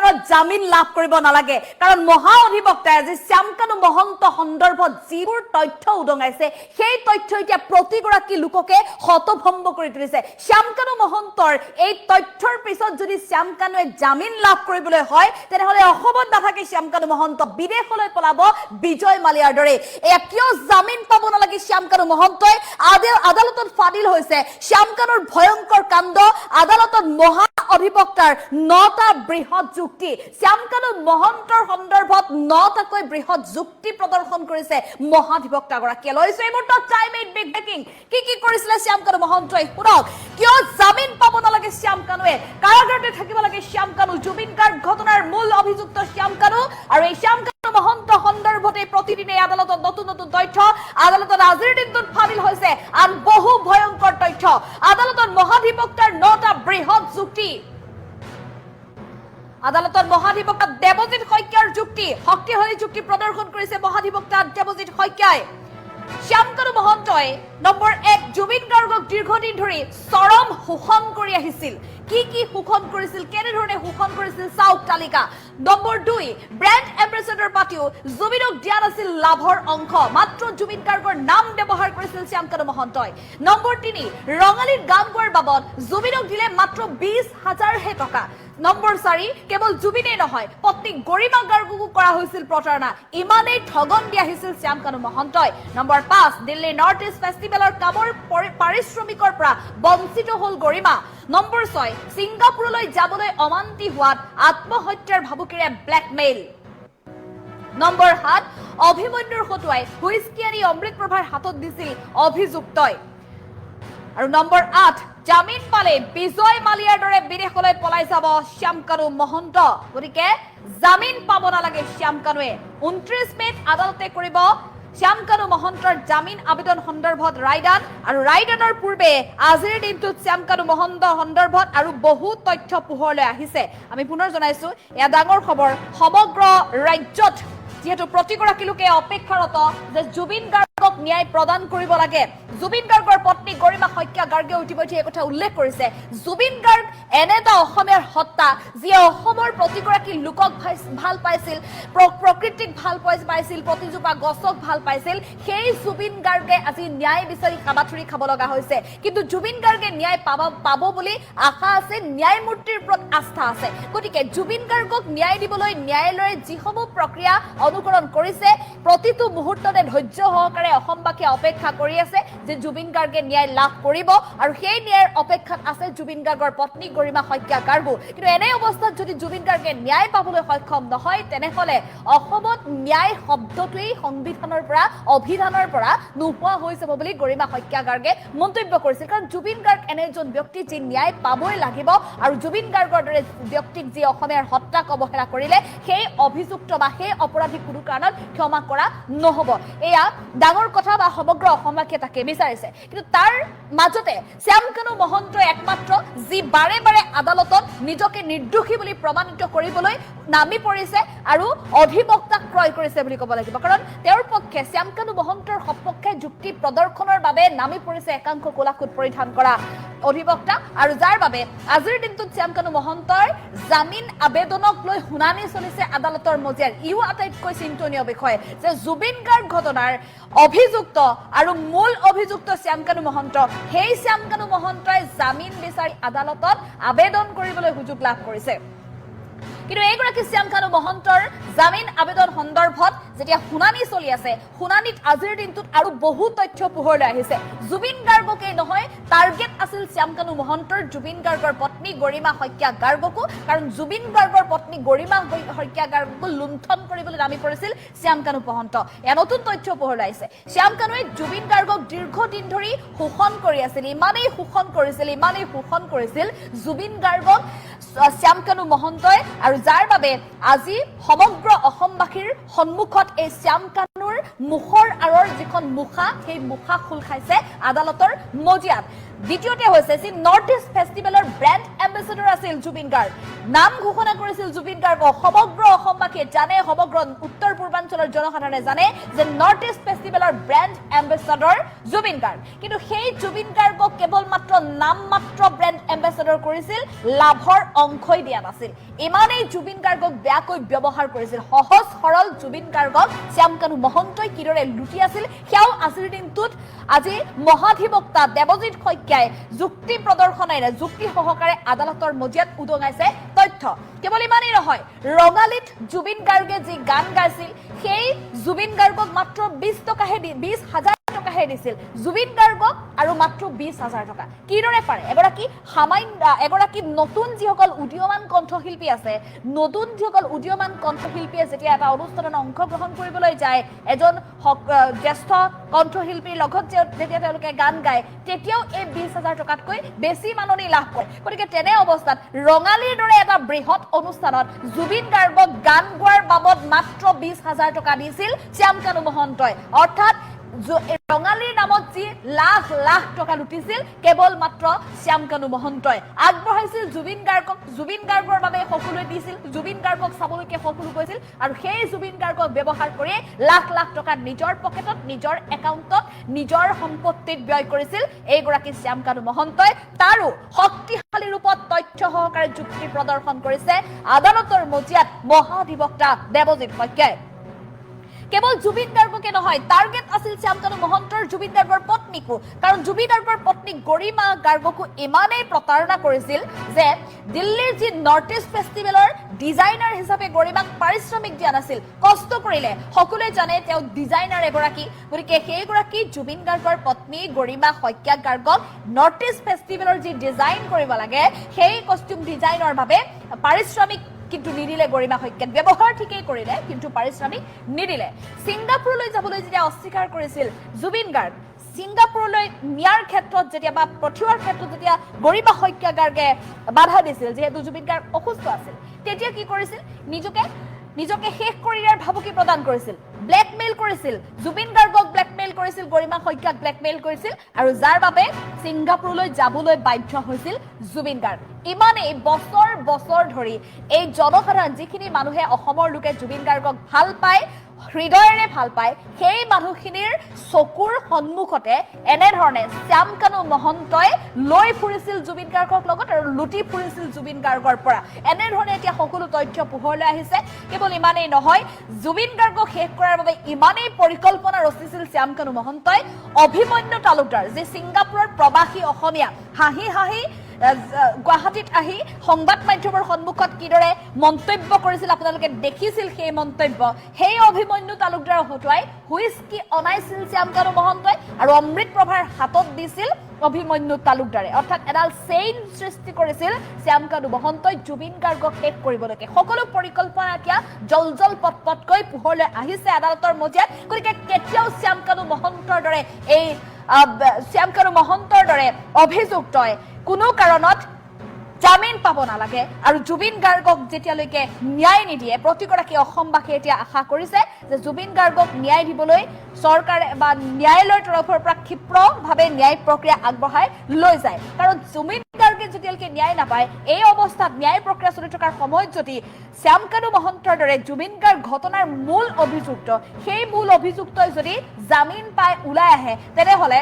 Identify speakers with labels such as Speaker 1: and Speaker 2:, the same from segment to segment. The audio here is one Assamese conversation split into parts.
Speaker 1: আৰত জামিন লাভ কৰিব নালাগে কাৰণ মহা অধিবক্তাই আজি শ্যামকানু মহন্ত সন্দৰ্ভত যিবোৰ তথ্য উদঙাইছে সেই তথ্য এতিয়া প্ৰতিগৰাকী লোককে হতভম্ব কৰি তুলিছে শ্যামকানু মহন্তৰ এই তথ্যৰ পিছত যদি শ্যামকানুৱে জামিন লাভ কৰিবলৈ হয় তেনেহলে অসমত নাথাকে শ্যামকানু মহন্ত বিদেশলৈ পলাব বিজয় মালিয়াৰ দৰে এয়া কিয় জামিন পাব নালাগে শ্যামকানু মহন্তই আদালতত ফাদিল হৈছে শ্যামকানুৰ ভয়ংকৰ কাণ্ড আদালতত মহা অধিবক্তাৰ 9টা বৃহৎ যুক্তি শ্যামকানু মহন্তৰ সন্দৰ্ভত 9টাকৈ বৃহৎ যুক্তি প্ৰদৰ্শন কৰিছে মহাধিবক্তা গৰাকীয়ে লৈছে এই মুহূৰ্তত টাইম এইট বিগ ব্ৰেকিং কি কৰিছিল শ্যামকানু মহন্তই শুনক কিয় জামিন পাব নালাগে শ্যামকানুৱে কাৰাগাৰতে থাকিব লাগে শ্যামকানু জুবিন গাৰ্গ ঘটনাৰ মূল অভিযুক্ত শ্যামকানু আৰু এই শ্যামকানু মহন্ত সন্দৰ্ভতে প্ৰতিদিনে আদালতত নতুন তথ্য আদালতত আজিৰ দিনটোত ফাদিল হৈছে আন বহু ভয়ংকৰ তথ্য আদালতত মহাধিবক্তাৰ 9টা বৃহৎ যুক্তি আদালতত মহাধিবক্তা দেৱজিৎ শইকীয়াৰ যুক্তি শক্তিশালী যুক্তি প্ৰদৰ্শন কৰিছে মহাধিবক্তা দেৱজিৎ শইকীয়াই শ্যামকানু মহন্তই নম্বৰ 1 জুবিন গাৰ্গক দীৰ্ঘদিন ধৰি চৰম শোষণ কৰি আহিছিল কি শোষণ কৰিছিল কেনে ধৰণে শোষণ কৰিছিল চাওক তালিকা নম্বৰ 2 ব্ৰেণ্ড এম্বেছাডৰ পাতিও জুবিনক দিয়া নাছিল লাভৰ অংশ মাত্ৰ জুবিন গাৰ্গৰ নাম ব্যৱহাৰ কৰিছিল শ্যামকানু মহন্তই নম্বৰ 3 ৰঙালীৰ গান গোৱাৰ বাবদ জুবিনক দিলে মাত্ৰ 20,000 হে টকা নম্বৰ 4 কেৱল জুবিনেই নহয় পত্নী গৰিমা গাৰ্গকো কৰা হৈছিল প্ৰতাৰণা ইমানেই ঠগন দিয়া হৈছিল শ্যামকানু মহন্তই নম্বৰ 5 দিল্লী নৰ্থ ইষ্ট ফেষ্টিভেলৰ কামৰ পাৰিশ্ৰমিকৰ পৰা বঞ্চিত হ'ল গৰিমা নম্বৰ 6 ছিংগাপুৰলৈ যাবলৈ অমান্তি হোৱাত আত্মহত্যাৰ ভাবুকিৰে ব্লেকমেইল নম্বৰ 7 অভিমন্যুৰ হতুৱাই হুইস্কিয়াৰী অমৃত প্ৰভাৰ হাতত দিছিল অভিযুক্তই আৰু নম্বৰ 8 জামিন পালে বিজয় মালিয়াৰ দৰে বিদেশলৈ পলাই যাব শ্যামকানু মহন্ত গতিকে জামিন পাব নালাগে শ্যামকানুৱে 29 মেত আদালতে কৰিব শ্যামকানু মহন্তৰ জামিন আবেদন সন্দৰ্ভত ৰায়দান আৰু ৰায়দানৰ পূৰ্বে আজিৰ দিনটোত শ্যামকানু মহন্ত সন্দৰ্ভত আৰু বহু তথ্য পোহৰলৈ আহিছে আমি পুনৰ জনাইছো এয়া ডাঙৰ খবৰ সমগ্ৰ ৰাজ্যত যেহেতু প্ৰতিগৰাকী লোকে অপেক্ষাৰত যে জুবিন গাৰ্গক ন্যায় প্ৰদান কৰিব লাগে জুবিন গাৰ্গৰ পত্নী গৰিমা শইকীয়া গাৰ্গে ইতিমধ্যে এই কথা উল্লেখ কৰিছে জুবিন গাৰ্গ এনেটা অসমীয়াৰ হত্যা যিয়ে অসমৰ প্ৰতিগৰাকী লোকক ভাল পাইছিল প্ৰকৃতিক ভাল পাইছিল প্ৰতিজোপা গছক ভাল পাইছিল সেই জুবিন গাৰ্গে আজি ন্যায় বিচাৰি কাবাথুৰি খাব লগা হৈছে কিন্তু জুবিন গাৰ্গে ন্যায় পাব বুলি আশা আছে ন্যায়মূৰ্তিৰ ওপৰত আস্থা আছে গতিকে জুবিন গাৰ্গক ন্যায় দিবলৈ ন্যায়ালয়ে যিসমূহ প্ৰক্ৰিয়া অনুকৰণ কৰিছে প্ৰতিটো মুহূৰ্ততে ধৈৰ্য সহকাৰে অসমবাসীয়ে অপেক্ষা কৰি আছে যে জুবিন গাৰ্গে ন্যায় লাভ কৰিব আৰু সেই ন্যায়ৰ অপেক্ষাত আছে জুবিন গাৰ্গৰ পত্নী গৰিমা শইকীয়া গাৰ্গো কিন্তু এনে অৱস্থাত যদি জুবিন গাৰ্গে ন্যায় পাবলৈ সক্ষম নহয় তেনেহলে অসমত ন্যায় শব্দটোৱেই সংবিধানৰ পৰা অভিধানৰ পৰা নোপোৱা হৈ যাব বুলি গৰিমা শইকীয়া গাৰ্গে মন্তব্য কৰিছিল কাৰণ জুবিন গাৰ্গ এনে এজন ব্যক্তি যি ন্যায় পাবই লাগিব আৰু জুবিন গাৰ্গৰ দৰে ব্যক্তিক যি অসমীয়াৰ হত্যাক অৱহেলা কৰিলে সেই অভিযুক্ত বা সেই অপৰাধী কোনো কাৰণত ক্ষমা কৰা নহব এয়া ডাঙৰ কথা বা সমগ্ৰ অসমবাসীয়ে তাকে বিচাৰিছে কিন্তু তাৰ মাজতে শ্যামকানু মহন্তই একমাত্ৰ যি বাৰে বাৰে আদালতত নিজকে নিৰ্দোষী বুলি প্ৰমাণিত কৰিবলৈ নামি পৰিছে আৰু অধিবক্তাক ক্ৰয় কৰিছে বুলি ক'ব লাগিব কাৰণ তেওঁৰ পক্ষে শ্যামকানু মহন্তৰ সপক্ষে যুক্তি প্ৰদৰ্শনৰ বাবে নামি পৰিছে একাংশ কোলাকুট পৰিধান কৰা অধিবক্তা আৰু যাৰ বাবে আজিৰ দিনটোত শ্যামকানু মহন্তৰ জামিন আবেদনক লৈ শুনানি চলিছে আদালতৰ মজিয়াৰ ইও আটাইতকৈ চিন্তনীয় বিষয় যে জুবিন গাৰ্গ ঘটনাৰ অভিযুক্ত আৰু মূল অভিযুক্ত শ্যামকানু মহন্ত সেই শ্যামকানু মহন্তই জামিন বিচাৰি আদালতত আবেদন কৰিবলৈ সুযোগ লাভ কৰিছে কিন্তু এইগৰাকী শ্যামকানু মহন্তৰ জামিন আবেদন সন্দৰ্ভত যেতিয়া শুনানি চলি আছে শুনানিত আজিৰ দিনটোত আৰু বহু তথ্য পোহৰলৈ আহিছে জুবিন গাৰ্গকে নহয় টাৰ্গেট আছিল শ্যামকানু মহন্তৰ জুবিন গাৰ্গৰ পত্নী গৰিমা শইকীয়া গাৰ্গকো কাৰণ জুবিন গাৰ্গৰ পত্নী গৰিমা শইকীয়া গাৰ্গকো লুণ্ঠন কৰিবলৈ নামি পৰিছিল শ্যামকানু মহন্ত এয়া নতুন তথ্য পোহৰলৈ আহিছে শ্যামকানুৱে জুবিন গাৰ্গক দীৰ্ঘদিন ধৰি শোষণ কৰি আছিল ইমানেই শোষণ কৰিছিল জুবিন গাৰ্গক শ্যামকানু মহন্তই আৰু যাৰ বাবে আজি সমগ্ৰ অসমবাসীৰ সন্মুখত এই শ্যামকানুৰ মুখৰ আৰৰ যিখন মুখা সেই মুখা খোল খাইছে আদালতৰ মজিয়াত দ্বিতীয়তে হৈছে যি নৰ্থ ইষ্ট ফেষ্টিভেলৰ ব্ৰেণ্ড এম্বেচেডৰ আছিল জুবিন গাৰ্গ নাম ঘোষণা কৰিছিল জুবিন গাৰ্গক সমগ্ৰ অসমবাসীয়ে জানে সমগ্ৰ উত্তৰ পূৰ্বাঞ্চলৰ জনসাধাৰণে জানে যে নৰ্থ ইষ্ট ফেষ্টিভেলৰ ব্ৰেণ্ড এম্বেচেডৰ জুবিন গাৰ্গ কিন্তু সেই জুবিন গাৰ্গক কেৱল মাত্ৰ নাম মাত্ৰ ব্ৰেণ্ড এম্বেচেডৰ কৰিছিল লাভৰ অংশই দিয়া নাছিল ইমানেই জুবিন গাৰ্গক বেয়াকৈ ব্যৱহাৰ কৰিছিল সহজ সৰল জুবিন গাৰ্গক শ্যামকানু মহন্তই কিদৰে লুটি আছিল সেয়াও আজিৰ দিনটোত আজি মহাধিবক্তা দেৱজিৎ শইকীয়াই যুক্তি প্ৰদৰ্শনেৰে যুক্তি সহকাৰে আদালতৰ মজিয়াত উদঙাইছে তথ্য কেৱল ইমানেই নহয় ৰঙালীত জুবিন গাৰ্গে যি গান গাইছিল সেই জুবিন গাৰ্গক মাত্ৰ 20,000 টকাহে দিছিল জুবিন গাৰ্গক আৰু মাত্ৰ 20,000 টকা কিদৰে পাৰে এগৰাকী নতুন যিসকল উদীয়মান কণ্ঠশিল্পী আছে নতুন যিসকল উদীয়মান কণ্ঠশিল্পীয়ে যেতিয়া এটা অনুষ্ঠানত অংশগ্ৰহণ কৰিবলৈ যায় এজন জ্যেষ্ঠ কণ্ঠশিল্পীৰ লগত যেতিয়া তেওঁলোকে গান গায় তেতিয়াও এই 20,000 টকাতকৈ বেছি মাননি লাভ কৰে গতিকে তেনে অৱস্থাত ৰঙালীৰ দৰে এটা বৃহৎ অনুষ্ঠানত জুবিন গাৰ্গক গান গোৱাৰ বাবদ মাত্ৰ 20,000 টকা দিছিল শ্যামকানু মহন্তই অৰ্থাৎ ৰঙালীৰ নামত যি লাখ লাখ টকা লুটিছিল কেৱল মাত্ৰ শ্যামকানু মহন্তই আগবঢ়াইছিল জুবিন গাৰ্গৰ বাবে সকলোৱে দিছিল জুবিন গাৰ্গক চাবলৈকে সকলো কৈছিল আৰু সেই জুবিন গাৰ্গক ব্যৱহাৰ কৰি লাখ লাখ টকা নিজৰ পকেটত নিজৰ একাউণ্টত নিজৰ সম্পত্তিত ব্যয় কৰিছিল এইগৰাকী শ্যামকানু মহন্তই তাৰো শক্তিশালী ৰূপত তথ্য সহকাৰে যুক্তি প্ৰদৰ্শন কৰিছে আদালতৰ মজিয়াত মহাধিবক্তা দেৱজিৎ শইকীয়াই কেৱল জুবিন গাৰ্গকে নহয় টাৰ্গেট আছিল শ্যামকানু মহন্তৰ জুবিন গাৰ্গৰ পত্নীকো কাৰণ জুবিন গাৰ্গৰ পত্নী গৰিমা গাৰ্গকো ইমানেই প্ৰতাৰণা কৰিছিল যে দিল্লীৰ যি নৰ্থ ইষ্ট ফেষ্টিভেলৰ ডিজাইনাৰ হিচাপে গৰিমাক পাৰিশ্ৰমিক দিয়া নাছিল কষ্ট কৰিলে সকলোৱে জানে তেওঁ ডিজাইনাৰ এগৰাকী গতিকে সেইগৰাকী জুবিন গাৰ্গৰ পত্নী গৰিমা শইকীয়া গাৰ্গক নৰ্থ ইষ্ট ফেষ্টিভেলৰ যি ডিজাইন কৰিব লাগে সেই কষ্টিউম ডিজাইনৰ বাবে পাৰিশ্ৰমিক কিন্তু নিদিলে গৰিমা শইকীয়াক ব্যৱহাৰ ঠিকই কৰিলে কিন্তু পাৰিশ্ৰমিক নিদিলে ছিংগাপুৰলৈ যাবলৈ যেতিয়া অস্বীকাৰ কৰিছিল জুবিন গাৰ্গ ছিংগাপুৰলৈ নিয়াৰ ক্ষেত্ৰত যেতিয়া বা পঠিওৱাৰ ক্ষেত্ৰত যেতিয়া গৰিমা শইকীয়া গাৰ্গে বাধা দিছিল যিহেতু জুবিন গাৰ্গ অসুস্থ আছিল তেতিয়া কি কৰিছিল নিজকে শেষ কৰি দিয়াৰ ভাবুকি প্ৰদান কৰিছিল ব্লেকমেইল কৰিছিল জুবিন গাৰ্গক ব্লেকমেইল কৰিছিল গৰিমা শইকীয়াক ব্লেকমেইল কৰিছিল আৰু যাৰ বাবে ছিংগাপুৰলৈ যাবলৈ বাধ্য হৈছিল জুবিন গাৰ্গ ইমানেই বছৰ ধৰি এই জনসাধাৰণ যিখিনি মানুহে অসমৰ লোকে জুবিন গাৰ্গক ভাল পায় হৃদয়েৰে ভাল পায় সেই মানুহখিনিৰ চকুৰ সন্মুখতে এনেধৰণে শ্যামকানু মহন্তই লৈ ফুৰিছিল জুবিন গাৰ্গক লগত আৰু লুটি ফুৰিছিল জুবিন গাৰ্গৰ পৰা এনেধৰণে এতিয়া সকলো তথ্য পোহৰলৈ আহিছে কেৱল ইমানেই নহয় জুবিন গাৰ্গক শেষ কৰাৰ বাবে ইমানেই পৰিকল্পনা ৰচিছিল শ্যামকানু মহন্তই অভিমন্যু তালুকদাৰ যি ছিংগাপুৰৰ প্ৰবাসী অসমীয়া হাঁহি গুৱাহাটীত আহি সংবাদ মাধ্যমৰ সন্মুখত কিদৰে মন্তব্য কৰিছিল আপোনালোকে দেখিছিল সেই মন্তব্য সেই অভিমন্যু তালুকদাৰ হতুৱাই হুইস্কি অনাইছিল শ্যামকানু মহন্তই আৰু অমৃত প্ৰভাৰ হাতত দিছিল অভিমন্যু তালুকদাৰে অৰ্থাৎ এডাল চেইন সৃষ্টি কৰিছিল শ্যামকানু মহন্তই জুবিন গাৰ্গক শেষ কৰিবলৈকে সকলো পৰিকল্পনা এতিয়া জল পটকৈ পোহৰলৈ আহিছে আদালতৰ মজিয়াত গতিকে কেতিয়াও শ্যামকানু মহন্তৰ দৰে অভিযুক্তই কোনো কাৰণত জামিন পাব নালাগে আৰু জুবিন গাৰ্গক যেতিয়ালৈকে ন্যায় নিদিয়ে প্ৰতিগৰাকী অসমবাসীয়ে এতিয়া আশা কৰিছে যে জুবিন গাৰ্গক ন্যায় দিবলৈ চৰকাৰে বা ন্যায়ালয়ৰ তৰফৰ পৰা ক্ষিপ্ৰভাৱে ন্যায় প্ৰক্ৰিয়া আগবঢ়াই লৈ যায় কাৰণ জুবিন গাৰ্গে যেতিয়ালৈকে ন্যায় নাপায় এই অৱস্থাত ন্যায় প্ৰক্ৰিয়া চলি থকাৰ সময়ত যদি শ্যামকানু মহন্তৰ দৰে জুবিন গাৰ্গ ঘটনাৰ মূল অভিযুক্ত সেই মূল অভিযুক্তই যদি জামিন পাই ওলাই আহে তেনেহ'লে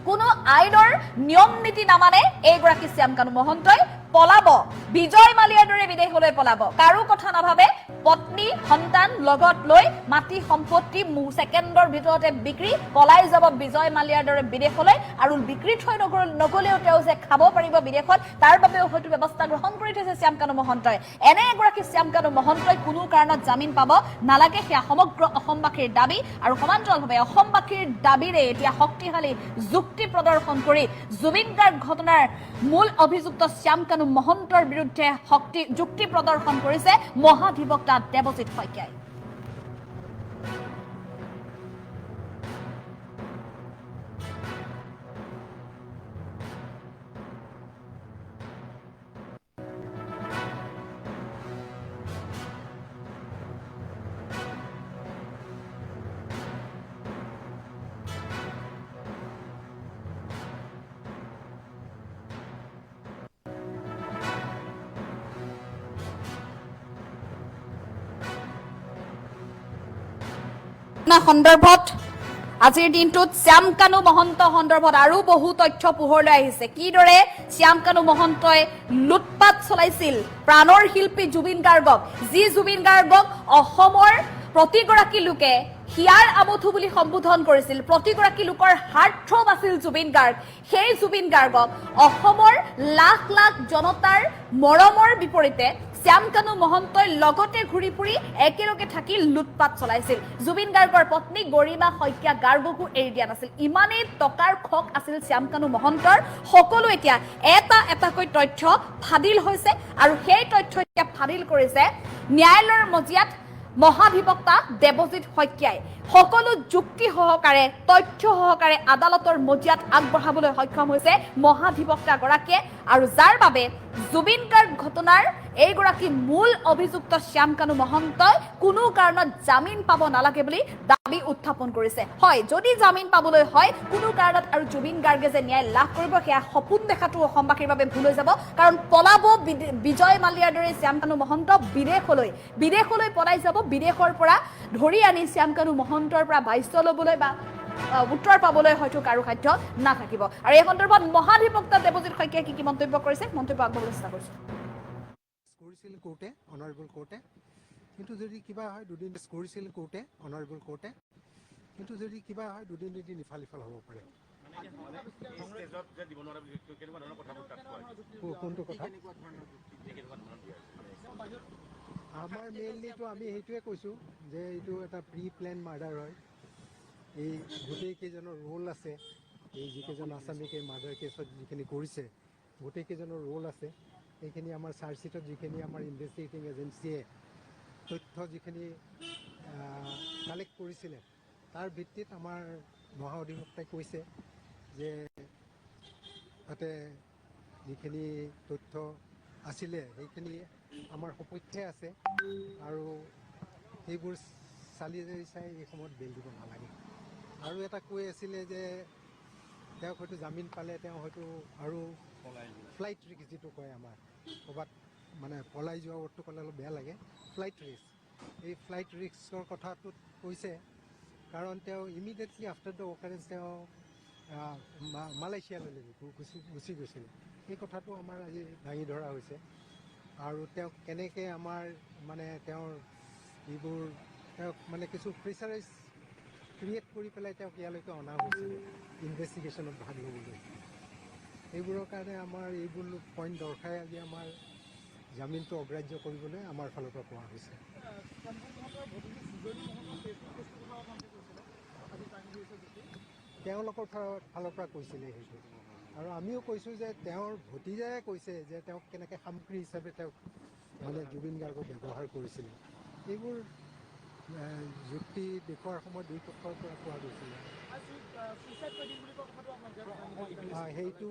Speaker 1: কোনো আইনৰ নিয়ম নীতি নামানে এইগৰাকী শ্যামকানু মহন্তই পলাব বিজয় মালিয়াৰ দৰে বিদেশলৈ পলাব কাৰো কথা নাভাবে পত্নী সন্তান লগত লৈ মাটি সম্পত্তি ছেকেণ্ডৰ ভিতৰতে বিক্ৰী পলাই যাব বিজয় মালিয়াৰ দৰে বিদেশলৈ আৰু বিক্ৰী থৈ নগলেও তেওঁ যে খাব পাৰিব বিদেশত তাৰ বাবেও হয়তো ব্যৱস্থা গ্ৰহণ কৰি থৈছে শ্যামকানু মহন্তই এনে এগৰাকী শ্যামকানু মহন্তই কোনো কাৰণত জামিন পাব নালাগে সেয়া সমগ্ৰ অসমবাসীৰ দাবী আৰু সমান্তৰালভাৱে অসমবাসীৰ দাবীৰে এতিয়া শক্তিশালী যুক্তি প্ৰদৰ্শন কৰি জুবিন গাৰ্গ ঘটনাৰ মূল অভিযুক্ত শ্যামকানু মহন্তৰ বিৰুদ্ধে যুক্তি প্ৰদৰ্শন কৰিছে মহাধিবক্তা দেৱজিৎ শইকীয়াই সন্দৰ্ভত আজিৰ দিনটোত শ্যামকানু মহন্ত সন্দৰ্ভত আৰু বহু তথ্য পোহৰলৈ আহিছে কিদৰে শ্যামকানু মহন্তই লুটপাট চলাইছিল প্ৰাণৰ শিল্পী জুবিন গাৰ্গক যি জুবিন গাৰ্গক অসমৰ প্ৰতিগৰাকী লোকে হিয়াৰ আমঠু বুলি সম্বোধন কৰিছিল প্ৰতিগৰাকী লোকৰ হাৰ্টথ্ৰব আছিল জুবিন গাৰ্গ সেই জুবিন গাৰ্গক অসমৰ লাখ লাখ জনতাৰ মৰমৰ বিপৰীতে শ্যামকানু মহন্তই লগতে ঘূৰি ফুৰি একেলগে থাকি লুটপাট চলাইছিল জুবিন গাৰ্গৰ পত্নী গৰিমা শইকীয়া গাৰ্গকো এৰি দিয়া নাছিল ইমানেই টকাৰ খক আছিল শ্যামকানু মহন্তৰ সকলো এতিয়া এটাকৈ তথ্য ফাদিল হৈছে আৰু সেই তথ্য এতিয়া ফাদিল কৰিছে ন্যায়ালয়ৰ মজিয়াত মহাধিবক্তা দেৱজিৎ শইকীয়াই সকলো যুক্তি সহকাৰে তথ্য সহকাৰে আদালতৰ মজিয়াত আগবঢ়াবলৈ সক্ষম হৈছে মহাধিবক্তা গৰাকীয়ে আৰু যাৰ বাবে জুবিন গাৰ্গ ঘটনাৰ এইগৰাকী মূল অভিযুক্ত শ্যামকানু মহন্তই কোনো কাৰণত জামিন পাব নালাগে বুলি দাবী উত্থাপন কৰিছে হয় যদি জামিন পাবলৈ হয় কোনো কাৰণত আৰু জুবিন গাৰ্গে যে ন্যায় লাভ কৰিব সেয়া সপোন দেখাটো অসমবাসীৰ বাবে ভুল হৈ যাব কাৰণ পলাব বিজয় মালিয়াৰ দৰে শ্যামকানু মহন্ত বিদেশলৈ পলাই যাব বিদেশৰ পৰা ধৰি আনি শ্যামকানু মহন্তৰ পৰা বাধ্য ল'বলৈ বা উত্তৰ পাবলৈ হয়তো কাৰো সাধ্য নাথাকিব আৰু এই সন্দৰ্ভত মহাধিবক্তা দেৱজিৎ শইকীয়াই কি মন্তব্য কৰিছে মন্তব্য আগবঢ়াবলৈ চেষ্টা কৰিছে
Speaker 2: কৰিছিল কোৰ্টে অনাৰেবল কোৰ্টে কিন্তু যদি কিবা হয় দুদিন কৰিছিল কোৰ্টে অনাৰেবল কোৰ্টে কিন্তু যদি কিবা হয় দুদিন ইফাল ইফাল হ'ব পাৰে কোনটো কথা আমাৰ মেইনলিটো আমি সেইটোৱে কৈছোঁ যে এইটো এটা প্ৰি প্লেন মাৰ্ডাৰ হয় এই গোটেইকেইজনৰ ৰোল আছে এই যিকেইজন আছামিক এই মাৰ্ডাৰ কেছত যিখিনি কৰিছে গোটেইকেইজনৰ ৰোল আছে এইখিনি আমাৰ চাৰ্জশ্বিটত যিখিনি আমাৰ ইনভেষ্টিগেটিং এজেঞ্চিয়ে তথ্য যিখিনি কালেক্ট কৰিছিলে তাৰ ভিত্তিত আমাৰ মহা অধিবক্তাই কৈছে যে তাতে যিখিনি তথ্য আছিলে সেইখিনি আমাৰ সপক্ষে আছে আৰু সেইবোৰ চালি জাৰি চাই এই সময়ত বেল দিব নালাগে আৰু এটা কৈ আছিলে যে তেওঁক হয়তো জামিন পালে তেওঁ হয়তো আৰু ফ্লাইট ৰিস্ক যিটো কয় আমাৰ ক'ৰবাত মানে পলাই যোৱা ৱৰ্ডটো ক'লে অলপ বেয়া লাগে ফ্লাইট ৰিস্ক এই ফ্লাইট ৰিস্কৰ কথাটোত কৈছে কাৰণ তেওঁ ইমিডিয়েটলি আফটাৰ দ্য অকাৰেঞ্চ তেওঁ মালয়েছিয়ালৈ গুচি গৈছিলে এই কথাটো আমাৰ আজি দাঙি ধৰা হৈছে আৰু তেওঁক কেনেকৈ আমাৰ মানে তেওঁৰ এইবোৰ তেওঁক মানে কিছু প্ৰেছাৰাইজ ক্ৰিয়েট কৰি পেলাই তেওঁক ইয়ালৈকে অনা হৈছিলে ইনভেষ্টিগেশ্যনত ভাগ ল'বলৈ এইবোৰৰ কাৰণে আমাৰ এইবোৰ পইণ্ট দৰ্শাই আজি আমাৰ জামিনটো অগ্ৰাহ্য কৰিবলৈ আমাৰ ফালৰ পৰা কোৱা হৈছে তেওঁলোকৰ ফালৰ পৰা কৈছিলে সেইটো আৰু আমিও কৈছোঁ যে তেওঁৰ ভতিজাই কৈছে যে তেওঁক কেনেকৈ সামগ্ৰী হিচাপে তেওঁক মানে জুবিন গাৰ্গক ব্যৱহাৰ কৰিছিলে এইবোৰ যুক্তি দেখুওৱাৰ সময়ত দুই পক্ষৰ পৰা পোৱা গৈছিলে সেইটো